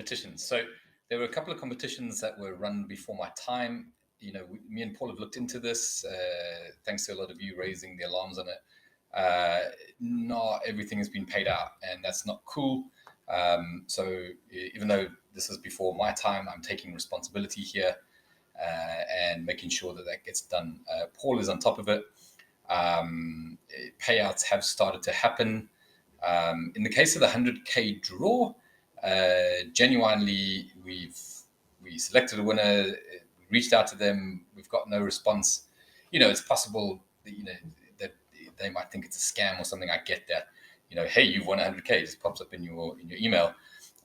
competitions. So there were a couple of competitions that were run before my time. Me and Paul have looked into this, thanks to a lot of you raising the alarms on it. Not everything has been paid out, and that's not cool. So even though this is before my time, I'm taking responsibility here and making sure that gets done. Paul is on top of it. Payouts have started to happen. In the case of the 100K draw, genuinely, we selected a winner, we reached out to them, we've got no response. It's possible that, that they might think it's a scam or something. I get that. Hey, you've won 100K, it just pops up in your email.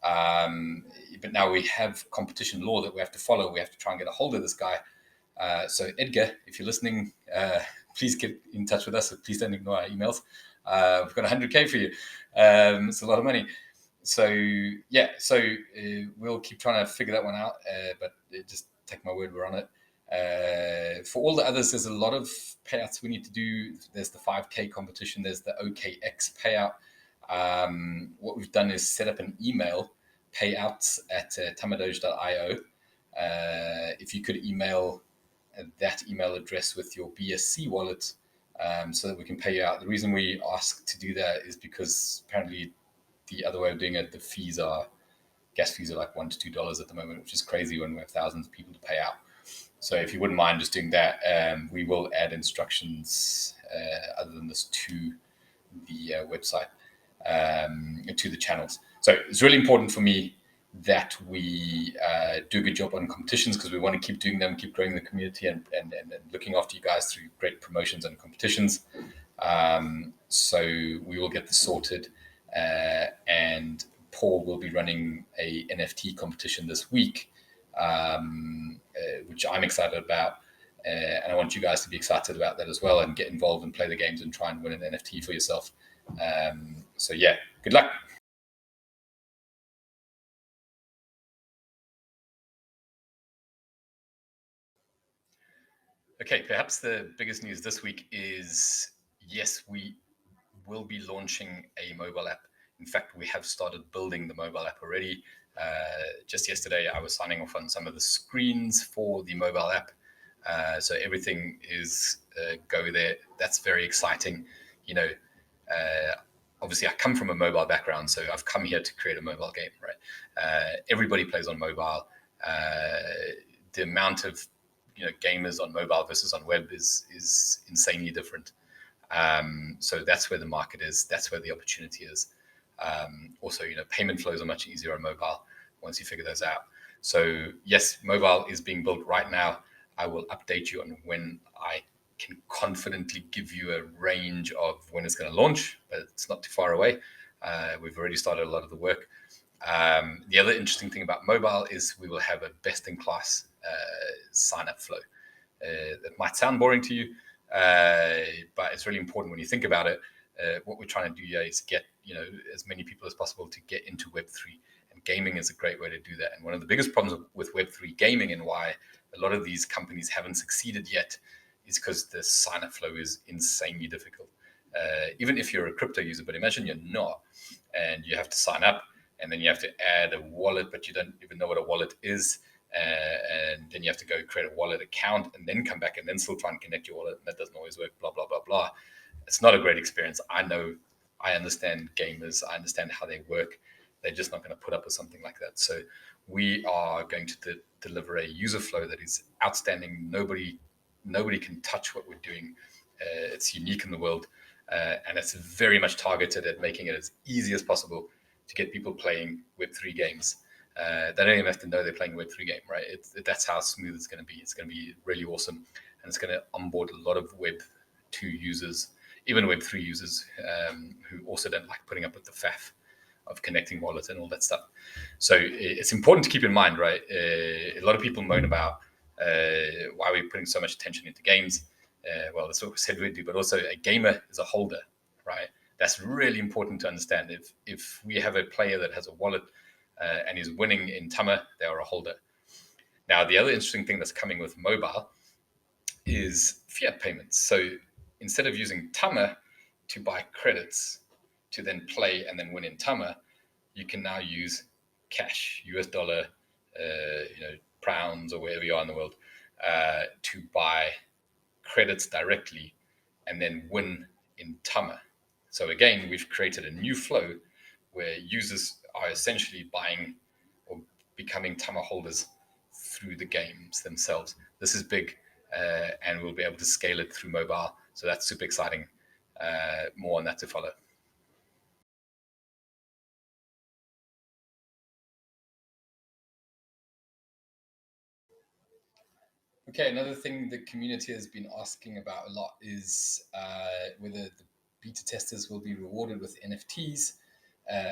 But now we have competition law that we have to follow. We have to try and get a hold of this guy. So Edgar, if you're listening, please get in touch with us. Please don't ignore our emails. We've got 100K for you. It's a lot of money. So yeah, we'll keep trying to figure that one out. But just take my word, we're on it. For all the others, there's a lot of payouts we need to do. There's the 5K competition. There's the OKX payout. What we've done is set up an email, payouts at tamadoge.io. If you could email that email address with your BSC wallet, so that we can pay you out. The reason we ask to do that is because apparently the other way of doing it, the gas fees are like $1 to $2 at the moment, which is crazy when we have thousands of people to pay out. So if you wouldn't mind just doing that, we will add instructions other than this to the website, to the channels. So it's really important for me that we do a good job on competitions, because we want to keep doing them, keep growing the community, and looking after you guys through great promotions and competitions. So we will get this sorted, and Paul will be running a NFT competition this week, which I'm excited about. And I want you guys to be excited about that as well, and get involved and play the games and try and win an NFT for yourself. So yeah, good luck. Okay, perhaps the biggest news this week is, yes, we will be launching a mobile app. In fact, we have started building the mobile app already. Just yesterday, I was signing off on some of the screens for the mobile app. So everything is go there. That's very exciting. Obviously, I come from a mobile background, so I've come here to create a mobile game, right? Everybody plays on mobile. The amount of gamers on mobile versus on web is insanely different. So that's where the market is. That's where the opportunity is. Also, payment flows are much easier on mobile once you figure those out. So yes, mobile is being built right now. I will update you on when I can confidently give you a range of when it's going to launch, but it's not too far away. We've already started a lot of the work. The other interesting thing about mobile is we will have a best-in-class sign-up flow. That might sound boring to you, but it's really important when you think about it. What we're trying to do here is get as many people as possible to get into Web3, and gaming is a great way to do that. And one of the biggest problems with Web3 gaming, and why a lot of these companies haven't succeeded yet, is because the sign-up flow is insanely difficult. Even if you're a crypto user, but imagine you're not, and you have to sign up, and then you have to add a wallet, but you don't even know what a wallet is. And then you have to go create a wallet account and then come back and then still try and connect your wallet. And that doesn't always work, blah, blah, blah, blah. It's not a great experience. I understand gamers. I understand how they work. They're just not going to put up with something like that. So we are going to deliver a user flow that is outstanding. Nobody can touch what we're doing. It's unique in the world. And it's very much targeted at making it as easy as possible to get people playing Web3 games. They don't even have to know they're playing a Web3 game, right? That's how smooth it's going to be. It's going to be really awesome. And it's going to onboard a lot of Web2 users, even Web3 users, who also don't like putting up with the faff of connecting wallets and all that stuff. So it's important to keep in mind, right? A lot of people moan about why we're putting so much attention into games. Well, that's what we said we'd do, but also a gamer is a holder, right? That's really important to understand. If we have a player that has a wallet and is winning in Tama, they are a holder. Now, the other interesting thing that's coming with mobile is fiat payments. So instead of using Tama to buy credits to then play and then win in Tama, you can now use cash, US dollar, pounds, or wherever you are in the world, to buy credits directly and then win in Tama. So again, we've created a new flow where users are essentially buying or becoming Tama holders through the games themselves. This is big, and we'll be able to scale it through mobile. So that's super exciting. More on that to follow. Okay, another thing the community has been asking about a lot is whether the beta testers will be rewarded with NFTs.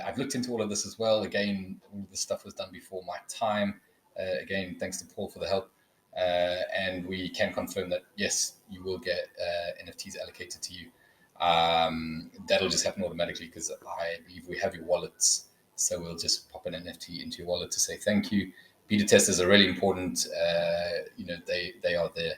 I've looked into all of this as well. Again, all of this stuff was done before my time. Again, thanks to Paul for the help. And we can confirm that, yes, you will get NFTs allocated to you. That'll just happen automatically because I believe we have your wallets. So we'll just pop an NFT into your wallet to say thank you. Beta testers are really important. They are the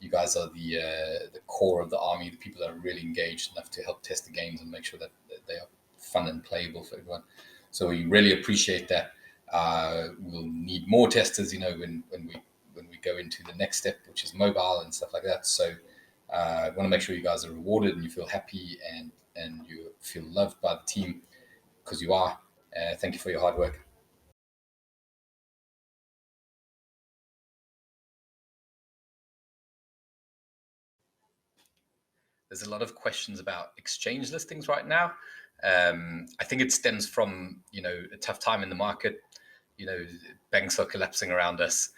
you guys are the core of the army, the people that are really engaged enough to help test the games and make sure that they are fun and playable for everyone. So we really appreciate that. We'll need more testers, when we go into the next step, which is mobile and stuff like that. So I want to make sure you guys are rewarded and you feel happy and you feel loved by the team because you are. Thank you for your hard work. There's a lot of questions about exchange listings right now. I think it stems from a tough time in the market. Banks are collapsing around us.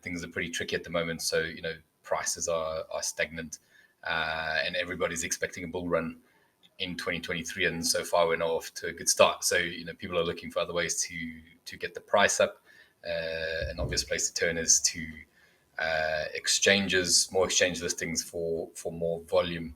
Things are pretty tricky at the moment. So prices are stagnant, and everybody's expecting a bull run in 2023, and so far we're not off to a good start. So people are looking for other ways to get the price up. An obvious place to turn is to exchanges, more exchange listings for more volume.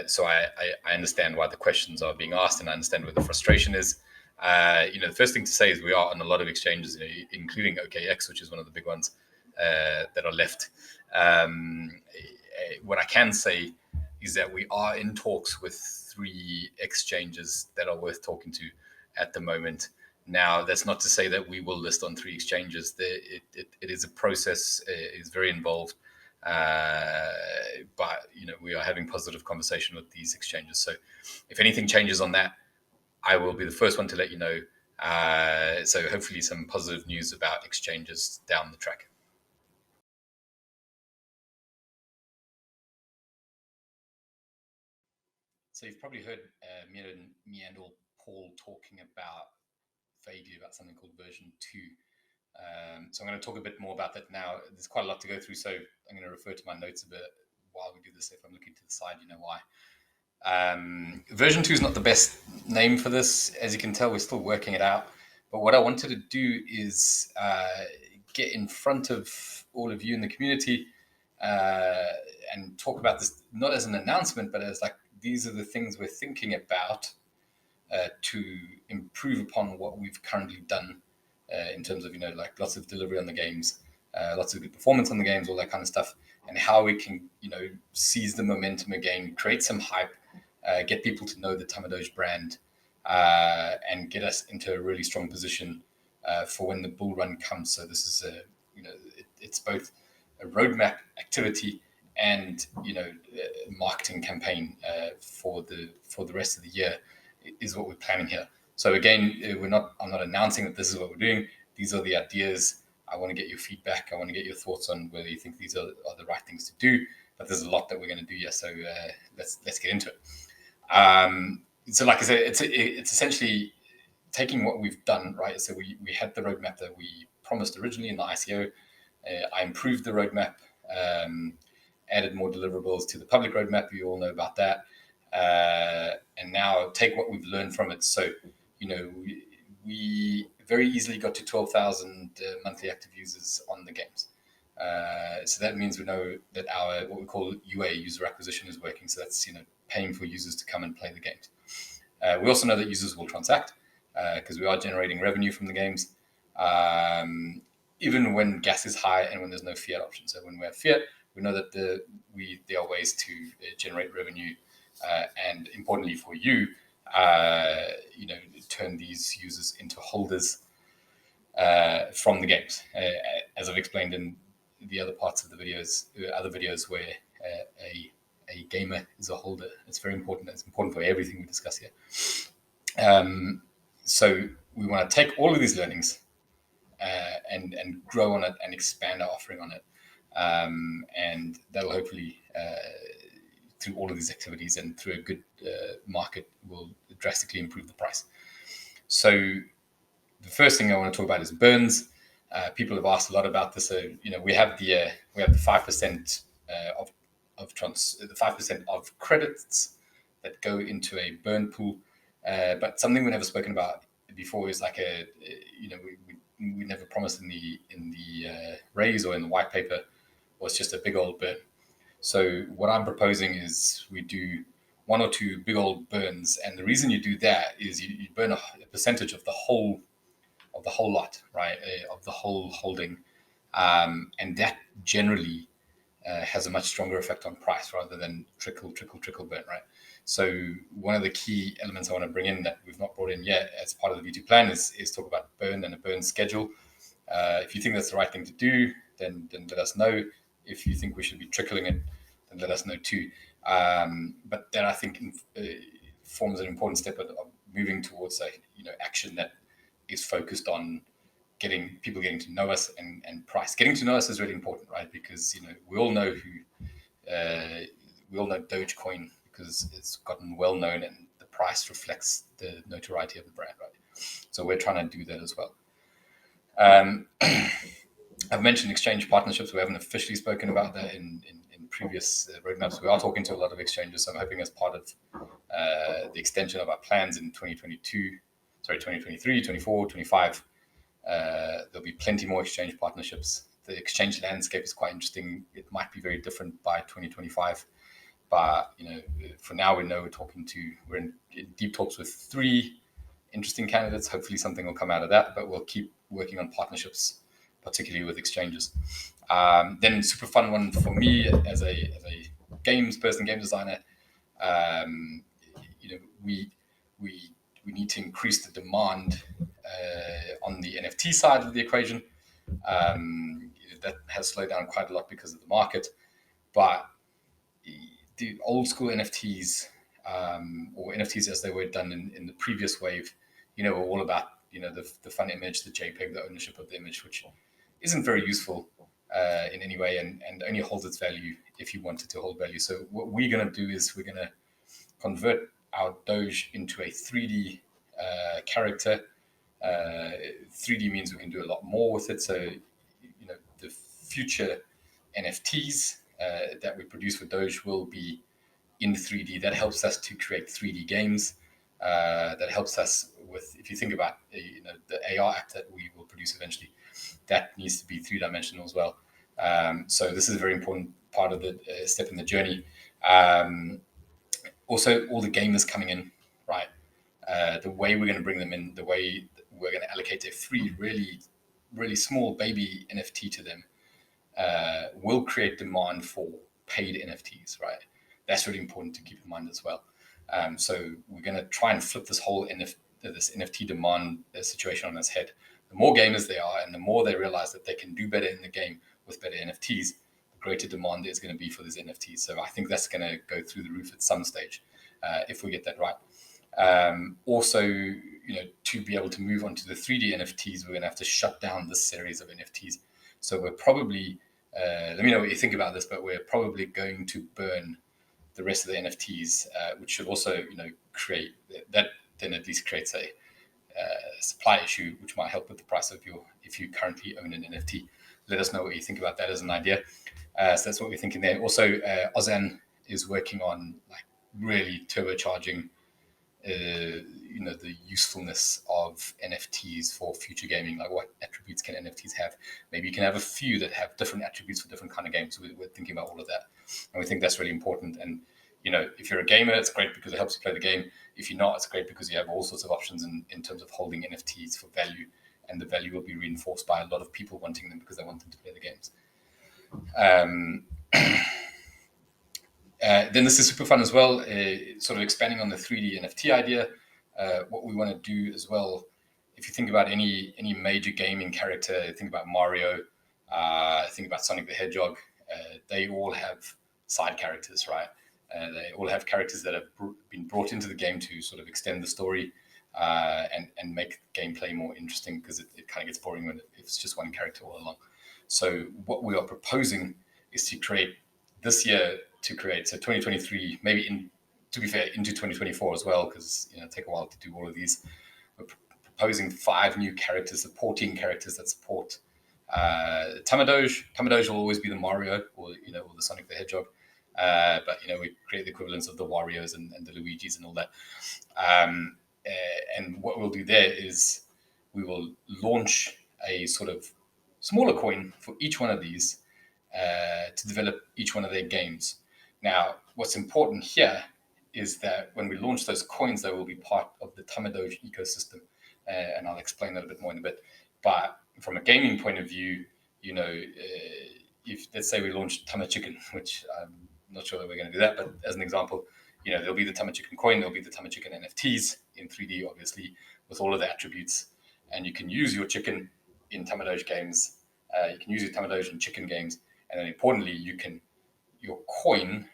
So I understand why the questions are being asked, and I understand where the frustration is. The first thing to say is we are on a lot of exchanges, including OKX, which is one of the big ones that are left. What I can say is that we are in talks with 3 exchanges that are worth talking to at the moment. Now, that's not to say that we will list on 3 exchanges. It is a process. It is very involved. But we are having positive conversation with these exchanges. So if anything changes on that, I will be the first one to let you know. So hopefully some positive news about exchanges down the track. So you've probably heard me and or Paul talking vaguely about something called version 2. So I'm going to talk a bit more about that now. There's quite a lot to go through, so I'm going to refer to my notes a bit while we do this. If I'm looking to the side, you know why. Version 2 is not the best name for this. As you can tell, we're still working it out. But what I wanted to do is get in front of all of you in the community and talk about this, not as an announcement, but as like, these are the things we're thinking about to improve upon what we've currently done in terms of, like lots of delivery on the games, lots of good performance on the games, all that kind of stuff, and how we can, seize the momentum again, create some hype, get people to know the Tamadoge brand, and get us into a really strong position for when the bull run comes. So this is it's both a roadmap activity and marketing campaign for the rest of the year is what we're planning here. So again, I'm not announcing that this is what we're doing. These are the ideas. I want to get your feedback. I want to get your thoughts on whether you think these are the right things to do. But there's a lot that we're going to do here. So let's get into it. So like I said, it's essentially taking what we've done, right? So we had the roadmap that we promised originally in the ICO. I improved the roadmap, added more deliverables to the public roadmap. You all know about that. And now take what we've learned from it. So, we very easily got to 12,000 monthly active users on the games. So that means we know that our what we call UA, user acquisition, is working. So that's paying for users to come and play the games. We also know that users will transact because we are generating revenue from the games, even when gas is high and when there's no fiat option. So when we have fiat, we know that there are ways to generate revenue, and importantly for you, turn these users into holders from the games, as I've explained in the other parts of the videos, other videos where a gamer is a holder. It's very important. It's important for everything we discuss here. So we want to take all of these learnings and grow on it and expand our offering on it, and that'll hopefully through all of these activities and through a good market will drastically improve the price. So the first thing I want to talk about is burns. People have asked a lot about this. So we have the 5% of the 5% of credits that go into a burn pool. But something we've never spoken about before is like we never promised in the raise or in the white paper was just a big old burn. So what I'm proposing is we do 1 or 2 big old burns, and the reason you do that is you burn a percentage of the whole lot, right? Of the whole holding, and that generally has a much stronger effect on price rather than trickle burn, right? So one of the key elements I want to bring in that we've not brought in yet as part of the V2 plan is talk about burn and a burn schedule. If you think that's the right thing to do, then let us know. If you think we should be trickling it, then let us know too. But that I think forms an important step of moving towards action that is focused on people getting to know us and price. Getting to know us is really important, right? Because we all know Dogecoin because it's gotten well known and the price reflects the notoriety of the brand, right? So we're trying to do that as well. I've mentioned exchange partnerships. We haven't officially spoken about that in previous roadmaps. We are talking to a lot of exchanges, so I'm hoping as part of the extension of our plans in 2023, 24, 25, there'll be plenty more exchange partnerships. The exchange landscape is quite interesting. It might be very different by 2025, but for now we're in deep talks with 3 interesting candidates. Hopefully something will come out of that, but we'll keep working on partnerships, particularly with exchanges. Then super fun one for me as a games person, game designer. We need to increase the demand on the NFT side of the equation. That has slowed down quite a lot because of the market, but the old school NFTs or NFTs as they were done in the previous wave, were all about the fun image, the JPEG, the ownership of the image, which isn't very useful in any way and only holds its value if you want it to hold value. So what we're going to do is we're going to convert our Doge into a 3D character. 3D means we can do a lot more with it. So the future NFTs that we produce for Doge will be in 3D. That helps us to create 3D games. That helps us with, if you think about the AR app that we will produce eventually, that needs to be 3-dimensional as well. So this is a very important part of the step in the journey. Also, all the gamers coming in, right? The way we're going to bring them in, the way we're going to allocate a free, really, really small baby NFT to them will create demand for paid NFTs, right? That's really important to keep in mind as well. So we're going to try and flip this whole this NFT demand situation on its head. The more gamers they are and the more they realize that they can do better in the game with better NFTs, the greater demand there's going to be for these NFTs. So I think that's going to go through the roof at some stage if we get that right. Also, to be able to move on to the 3D NFTs, we're going to have to shut down this series of NFTs. So we're probably, let me know what you think about this, but we're probably going to burn the rest of the NFTs, which should also, create that. Then at least creates a supply issue, which might help with the price of if you currently own an NFT. Let us know what you think about that as an idea. So that's what we're thinking there. Also, Ozan is working on really turbocharging, the usefulness of NFTs for future gaming. Like what attributes can NFTs have? Maybe you can have a few that have different attributes for different kind of games. We're thinking about all of that, and we think that's really important. And if you're a gamer, it's great because it helps you play the game. If you're not, it's great because you have all sorts of options in terms of holding NFTs for value, and the value will be reinforced by a lot of people wanting them because they want them to play the games. Then this is super fun as well, sort of expanding on the 3D NFT idea. What we want to do as well, if you think about any major gaming character, think about Mario, think about Sonic the Hedgehog, they all have side characters, right? They all have characters that have been brought into the game to sort of extend the story and make gameplay more interesting, because it kind of gets boring when it's just one character all along. So what we are proposing is to create this year, so 2023, maybe to be fair, into 2024 as well, because it take a while to do all of these. We're proposing 5 new characters, supporting characters that support Tamadoge. Tamadoge will always be the Mario or the Sonic the Hedgehog, but we create the equivalents of the Warriors and the Luigis and all that. And what we'll do there is we will launch a sort of smaller coin for each one of these to develop each one of their games. Now, what's important here is that when we launch those coins, they will be part of the Tamadoge ecosystem, and I'll explain that a bit more in a bit. But from a gaming point of view, if let's say we launch Tama Chicken, which I'm not sure that we're going to do that, but as an example, there'll be the Tama Chicken coin, there'll be the Tama Chicken NFTs in 3D, obviously, with all of the attributes, and you can use your chicken in Tamadoge games. You can use your Tamadoge in chicken games, and then importantly, your coin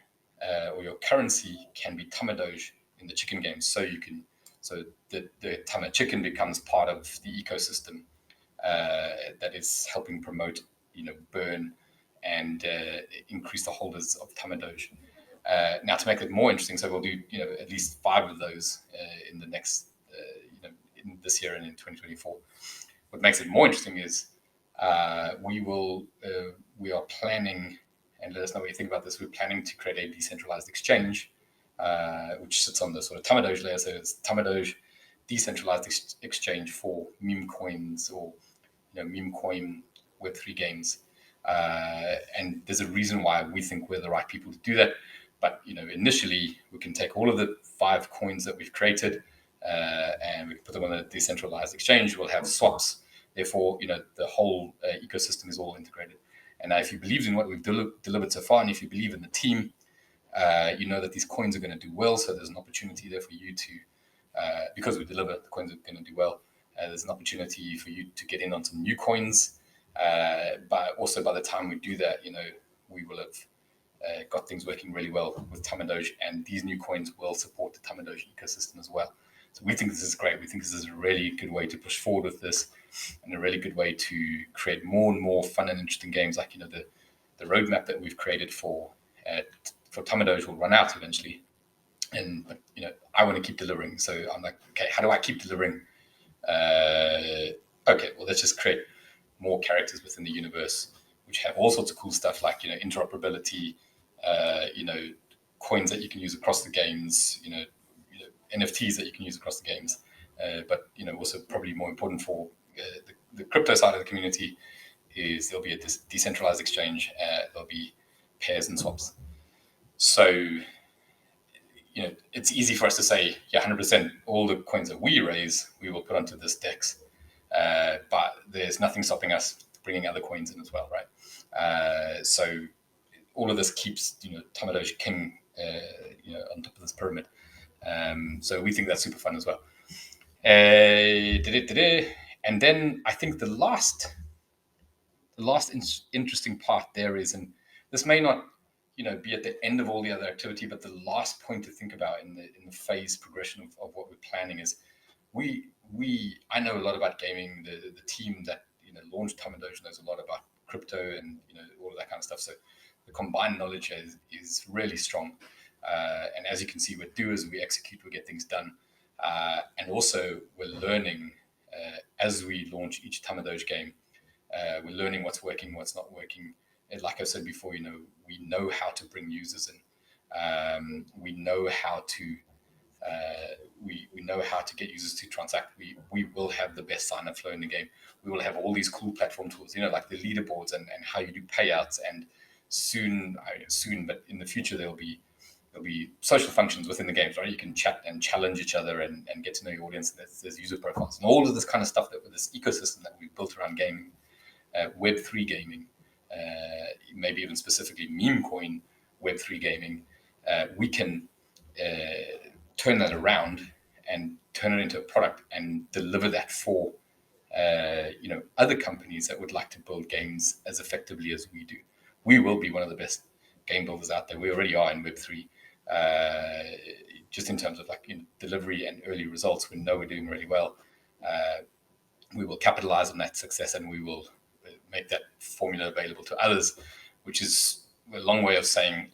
or your currency can be Tamadoge in the chicken games. So the Tama Chicken becomes part of the ecosystem that is helping promote, burn and increase the holders of Tamadoge. Now, to make it more interesting, so we'll do at least 5 of those in the next in this year and in 2024. What makes it more interesting is we are planning, and let us know what you think about this. We're planning to create a decentralized exchange, which sits on the sort of Tamadoge layer. So it's Tamadoge decentralized exchange for meme coins or meme coin Web3 games. And there's a reason why we think we're the right people to do that. But initially we can take all of the 5 coins that we've created and we can put them on a decentralized exchange. We'll have swaps. Therefore, the whole ecosystem is all integrated. And now, if you believe in what we've delivered so far, and if you believe in the team, that these coins are going to do well. So there's an opportunity there for you to, because we deliver, the coins are going to do well. There's an opportunity for you to get in on some new coins. But also, by the time we do that, we will have got things working really well with Tamadoge, and these new coins will support the Tamadoge ecosystem as well. So we think this is great. We think this is a really good way to push forward with this, and a really good way to create more and more fun and interesting games. Like the roadmap that we've created for Tamadoge will run out eventually, but I want to keep delivering. So I'm like, okay, how do I keep delivering? Okay, well, let's just create more characters within the universe, which have all sorts of cool stuff like interoperability, coins that you can use across the games, NFTs that you can use across the games, but also probably more important for the crypto side of the community is there'll be a decentralized exchange. There'll be pairs and swaps. So it's easy for us to say, yeah, 100% all the coins that we raise, we will put onto this DEX. But there's nothing stopping us bringing other coins in as well, right? So all of this keeps Tamadoge King on top of this pyramid. So we think that's super fun as well. And then I think the last interesting part there is, and this may not be at the end of all the other activity, but the last point to think about in the phase progression of what we're planning is I know a lot about gaming. The team that launched Tamadoge knows a lot about crypto and all of that kind of stuff. So the combined knowledge is really strong. And as you can see, we're doers, we execute, we get things done. And also we're learning as we launch each Tamadoge game. We're learning what's working, what's not working. And like I said before, we know how to bring users in. We know how to we know how to get users to transact. We will have the best sign-up flow in the game. We will have all these cool platform tools, like the leaderboards and how you do payouts. And soon, but in the future, there'll be social functions within the games, right? You can chat and challenge each other and get to know your audience. There's user profiles and all of this kind of stuff with this ecosystem that we've built around gaming, Web3 gaming, maybe even specifically meme coin Web3 gaming. We can turn that around and turn it into a product and deliver that for other companies that would like to build games as effectively as we do. We will be one of the best game builders out there. We already are in Web3. Just in terms of delivery and early results, we know we're doing really well. We will capitalize on that success, and we will make that formula available to others, which is a long way of saying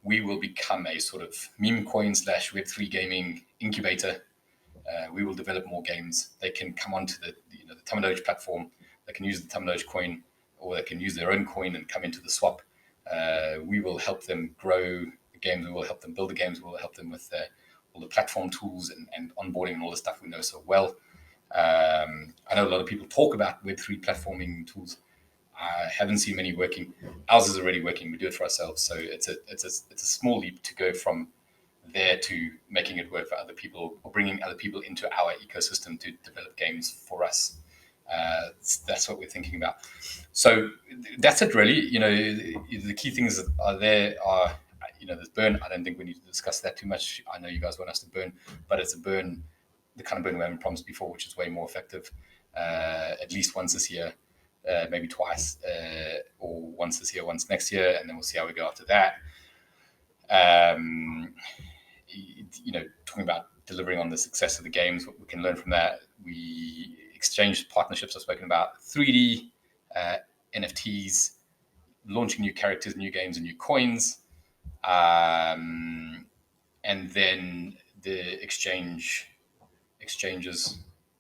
we will become a sort of meme coin / Web3 gaming incubator. We will develop more games. They can come onto the Tamadoge platform. They can use the Tamadoge coin, or they can use their own coin and come into the swap. We will help them grow the games. We will help them build the games. We will help them with all the platform tools and onboarding and all the stuff we know so well. I know a lot of people talk about Web3 platforming tools. I haven't seen many working. Ours is already working. We do it for ourselves. So it's a small leap to go from there to making it work for other people, or bringing other people into our ecosystem to develop games for us. That's what we're thinking about. So that's it, really. The key things that are there are, there's burn. I don't think we need to discuss that too much. I know you guys want us to burn, but it's a burn, the kind of burn we haven't promised before, which is way more effective. At least once this year, maybe twice, or once this year, once next year, and then we'll see how we go after that. Talking about delivering on the success of the games, what we can learn from that. We exchanged partnerships I've spoken about, 3D, NFTs, launching new characters, new games, and new coins. And then the exchanges,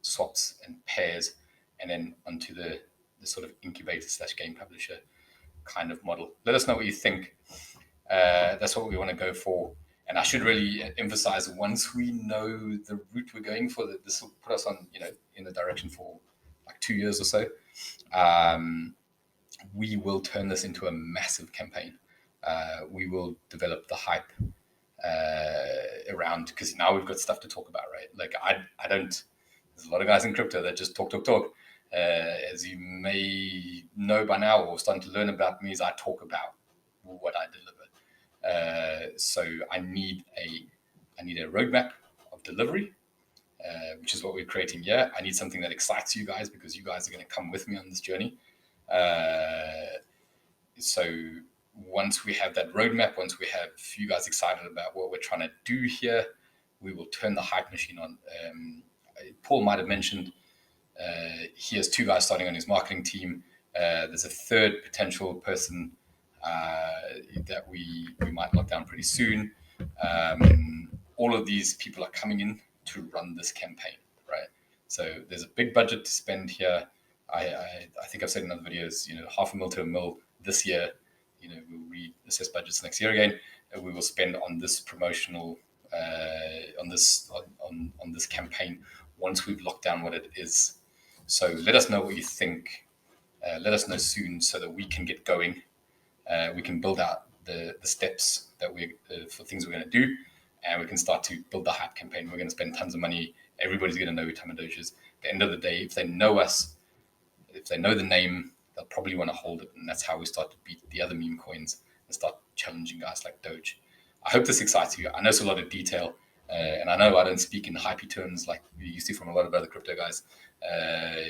swaps, and pairs, and then onto the sort of incubator / game publisher kind of model. Let us know what you think. That's what we want to go for. And I should really emphasize, once we know the route we're going for, that this will put us on, in the direction for 2 years or so. We will turn this into a massive campaign. We will develop the hype around, because now we've got stuff to talk about, right? I don't. There's a lot of guys in crypto that just talk. As you may know by now, or starting to learn about me, is I talk about what I deliver. So I need a roadmap of delivery, which is what we're creating here. I need something that excites you guys, because you guys are going to come with me on this journey. So once we have that roadmap, once we have you guys excited about what we're trying to do here, we will turn the hype machine on. Paul might have mentioned he has 2 guys starting on his marketing team. There's a third potential person that we might lock down pretty soon. All of these people are coming in to run this campaign, right? So there's a big budget to spend here. I think I've said in other videos, $500,000 to $1 million this year. We'll reassess budgets next year again, and we will spend on this promotional, on this campaign once we've locked down what it is. So let us know what you think. Let us know soon, so that we can get going. We can build out the steps that for things we're going to do, and we can start to build the hype campaign. We're going to spend tons of money. Everybody's going to know who Tamadoge is. At the end of the day, if they know us, if they know the name, they'll probably want to hold it, and that's how we start to beat the other meme coins and start challenging guys like Doge. I hope this excites you. I know it's a lot of detail, and I know I don't speak in hypey terms like we used to from a lot of other crypto guys,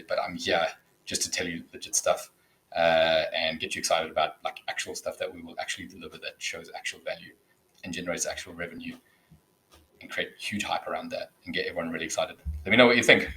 but I'm here just to tell you legit stuff. And get you excited about actual stuff that we will actually deliver, that shows actual value and generates actual revenue, and create huge hype around that and get everyone really excited. Let me know what you think.